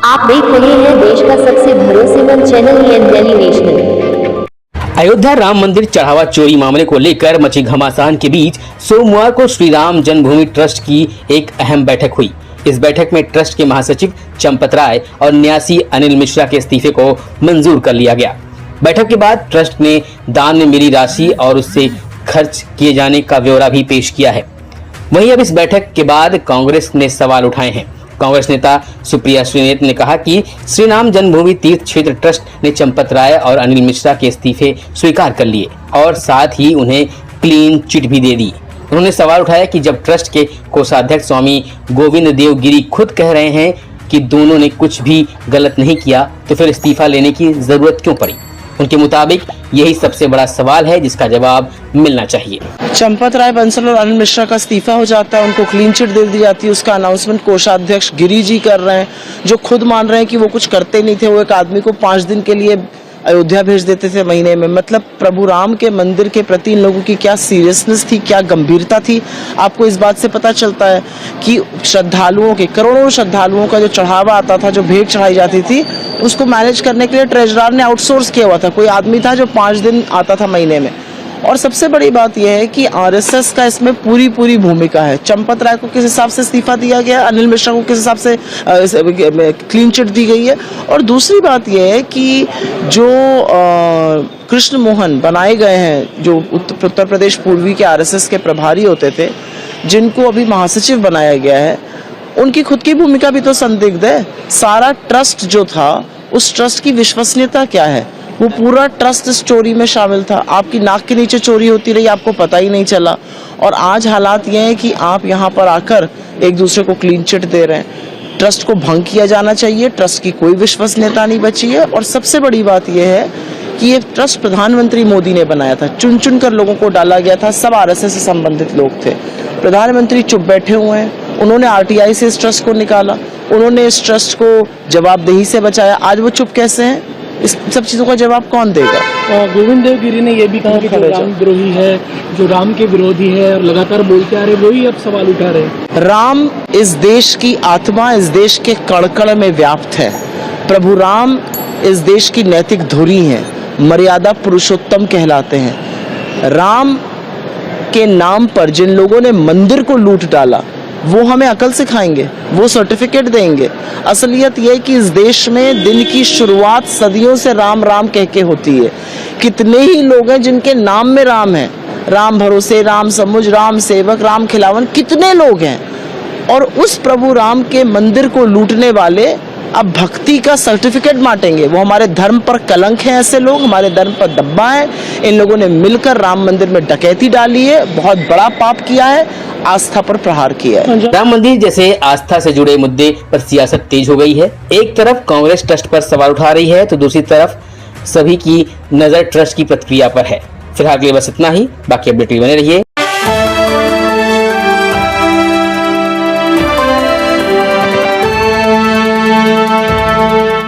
आप देख रहे हैं देश का सबसे भरोसेमंद चैनल दिल्ली नेशनल। अयोध्या राम मंदिर चढ़ावा चोरी मामले को लेकर मची घमासान के बीच सोमवार को श्री राम जन्मभूमि ट्रस्ट की एक अहम बैठक हुई। इस बैठक में ट्रस्ट के महासचिव चंपत राय और न्यासी अनिल मिश्रा के इस्तीफे को मंजूर कर लिया गया। बैठक के बाद ट्रस्ट ने दान में मिली राशि और उससे खर्च किए जाने का ब्यौरा भी पेश किया है। वहीं अब इस बैठक के बाद कांग्रेस ने सवाल उठाए हैं। कांग्रेस नेता सुप्रिया श्रीनेत ने कहा कि श्री राम जन्मभूमि तीर्थ क्षेत्र ट्रस्ट ने चंपत राय और अनिल मिश्रा के इस्तीफे स्वीकार कर लिए और साथ ही उन्हें क्लीन चिट भी दे दी। उन्होंने सवाल उठाया कि जब ट्रस्ट के कोषाध्यक्ष स्वामी गोविंद देव गिरी खुद कह रहे हैं कि दोनों ने कुछ भी गलत नहीं किया, तो फिर इस्तीफा लेने की जरूरत क्यों पड़ी। उनके मुताबिक यही सबसे बड़ा सवाल है जिसका जवाब मिलना चाहिए। चंपत राय बंसल और अनिल मिश्रा का इस्तीफा हो जाता है, उनको क्लीन चिट दे दी जाती है। उसका अनाउंसमेंट कोषाध्यक्ष गिरी जी कर रहे हैं, जो खुद मान रहे हैं कि वो कुछ करते नहीं थे। वो एक आदमी को 5 दिन के लिए अयोध्या भेज देते थे महीने में। मतलब प्रभु राम के मंदिर के प्रति इन लोगों की क्या सीरियसनेस थी, क्या गंभीरता थी, आपको इस बात से पता चलता है कि श्रद्धालुओं के, करोड़ों श्रद्धालुओं का जो चढ़ावा आता था, जो भेंट चढ़ाई जाती थी, उसको मैनेज करने के लिए ट्रेजरर ने आउटसोर्स किया हुआ था। कोई आदमी था जो 5 दिन आता था महीने में। और सबसे बड़ी बात यह है कि आरएसएस का इसमें पूरी भूमिका है। चंपत राय को किस हिसाब से इस्तीफा दिया गया, अनिल मिश्रा को किस हिसाब से क्लीन चिट दी गई है। और दूसरी बात यह है कि जो कृष्ण मोहन बनाए गए हैं, जो उत्तर प्रदेश पूर्वी के आरएसएस के प्रभारी होते थे, जिनको अभी महासचिव बनाया गया है, उनकी खुद की भूमिका भी तो संदिग्ध है। सारा ट्रस्ट जो था, उस ट्रस्ट की विश्वसनीयता क्या है, वो पूरा ट्रस्ट इस चोरी में शामिल था। आपकी नाक के नीचे चोरी होती रही, आपको पता ही नहीं चला। और आज हालात ये हैं कि आप यहाँ पर आकर एक दूसरे को क्लीन चिट दे रहे हैं। ट्रस्ट को भंग किया जाना चाहिए, ट्रस्ट की कोई विश्वसनीयता नहीं बची है। और सबसे बड़ी बात यह है कि ये ट्रस्ट प्रधानमंत्री मोदी ने बनाया था, चुन कर लोगों को डाला गया था, सब आरएसएस से संबंधित लोग थे। प्रधानमंत्री चुप बैठे हुए हैं, उन्होंने आरटीआई से इस ट्रस्ट को निकाला, उन्होंने इस ट्रस्ट को जवाबदेही से बचाया। आज वो चुप कैसे हैं, इस सब चीज़ों का जवाब कौन देगा। गोविंद देव गिरी ने यह भी कहा कि जो रामद्रोही है, जो राम के विरोधी है और लगातार बोलते आ रहे, वही अब सवाल उठा रहे। राम इस देश की आत्मा, इस देश के कण-कण में व्याप्त है। प्रभु राम इस देश की नैतिक धुरी है, मर्यादा पुरुषोत्तम कहलाते हैं। राम के नाम पर जिन लोगों ने मंदिर को लूट डाला, वो हमें अकल सिखाएंगे, वो सर्टिफिकेट देंगे। असलियत ये है कि इस देश में दिन की शुरुआत सदियों से राम राम कह के होती है। कितने ही लोग हैं जिनके नाम में राम है, राम भरोसे, राम समुझ, राम सेवक, राम खिलावन, कितने लोग हैं। और उस प्रभु राम के मंदिर को लूटने वाले अब भक्ति का सर्टिफिकेट बांटेंगे। वो हमारे धर्म पर कलंक हैं, ऐसे लोग हमारे धर्म पर दब्बा है। इन लोगों ने मिलकर राम मंदिर में डकैती डाली है, बहुत बड़ा पाप किया है, आस्था पर प्रहार किया है। राम मंदिर जैसे आस्था से जुड़े मुद्दे पर सियासत तेज हो गई है। एक तरफ कांग्रेस ट्रस्ट पर सवाल उठा रही है, तो दूसरी तरफ सभी की नजर ट्रस्ट की प्रतिक्रिया पर है। फिलहाल के लिए बस इतना ही, बाकी अपडेट बने रहिए।